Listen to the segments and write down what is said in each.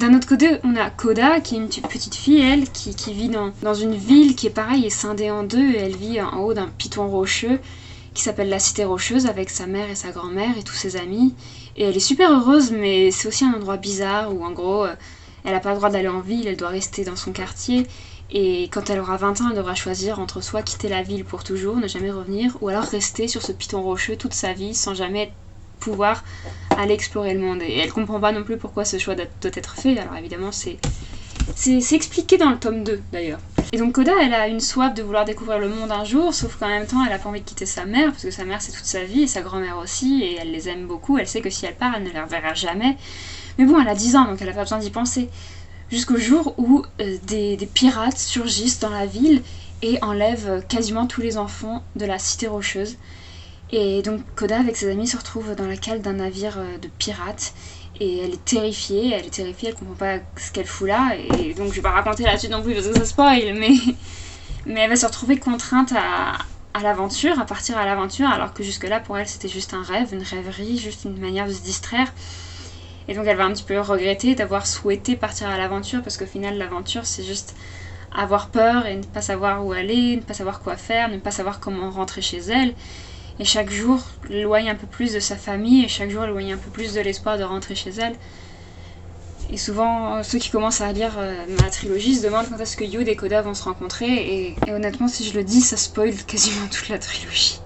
D'un autre côté, on a Koda, qui est une petite fille, elle, qui vit dans une ville qui est pareil, est scindée en deux, et elle vit en haut d'un piton rocheux, qui s'appelle la Cité Rocheuse, avec sa mère et sa grand-mère et tous ses amis. Et elle est super heureuse, mais c'est aussi un endroit bizarre, où en gros, elle n'a pas le droit d'aller en ville, elle doit rester dans son quartier. Et quand elle aura 20 ans, elle devra choisir entre soit quitter la ville pour toujours, ne jamais revenir, ou alors rester sur ce piton rocheux toute sa vie, sans jamais pouvoir aller explorer le monde. Et elle comprend pas non plus pourquoi ce choix doit être fait. Alors évidemment, c'est expliqué dans le tome 2 d'ailleurs. Et donc Koda, elle a une soif de vouloir découvrir le monde un jour, sauf qu'en même temps, elle a pas envie de quitter sa mère, parce que sa mère c'est toute sa vie, et sa grand-mère aussi, et elle les aime beaucoup. Elle sait que si elle part, elle ne les reverra jamais. Mais bon, elle a 10 ans, donc elle a pas besoin d'y penser. Jusqu'au jour où des pirates surgissent dans la ville et enlèvent quasiment tous les enfants de la Cité Rocheuse. Et donc Koda avec ses amis se retrouve dans la cale d'un navire de pirates et elle est terrifiée, elle comprend pas ce qu'elle fout là, et donc je vais pas raconter là-dessus non plus parce que ça spoil, mais elle va se retrouver contrainte à l'aventure, à partir à l'aventure, alors que jusque là pour elle c'était juste un rêve, une rêverie, juste une manière de se distraire. Et donc elle va un petit peu regretter d'avoir souhaité partir à l'aventure, parce qu'au final l'aventure c'est juste avoir peur et ne pas savoir où aller, ne pas savoir quoi faire, ne pas savoir comment rentrer chez elle. Et chaque jour l'éloigne un peu plus de sa famille, et chaque jour éloigne un peu plus de l'espoir de rentrer chez elle. Et souvent, ceux qui commencent à lire ma trilogie se demandent quand est-ce que Yud et Koda vont se rencontrer, et honnêtement, si je le dis, ça spoil quasiment toute la trilogie.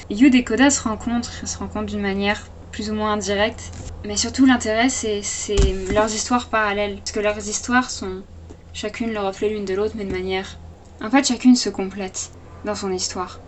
Yud et Koda se rencontrent d'une manière plus ou moins indirecte, mais surtout l'intérêt, c'est leurs histoires parallèles, parce que leurs histoires sont chacune le reflet l'une de l'autre, mais de manière... En fait, chacune se complète dans son histoire.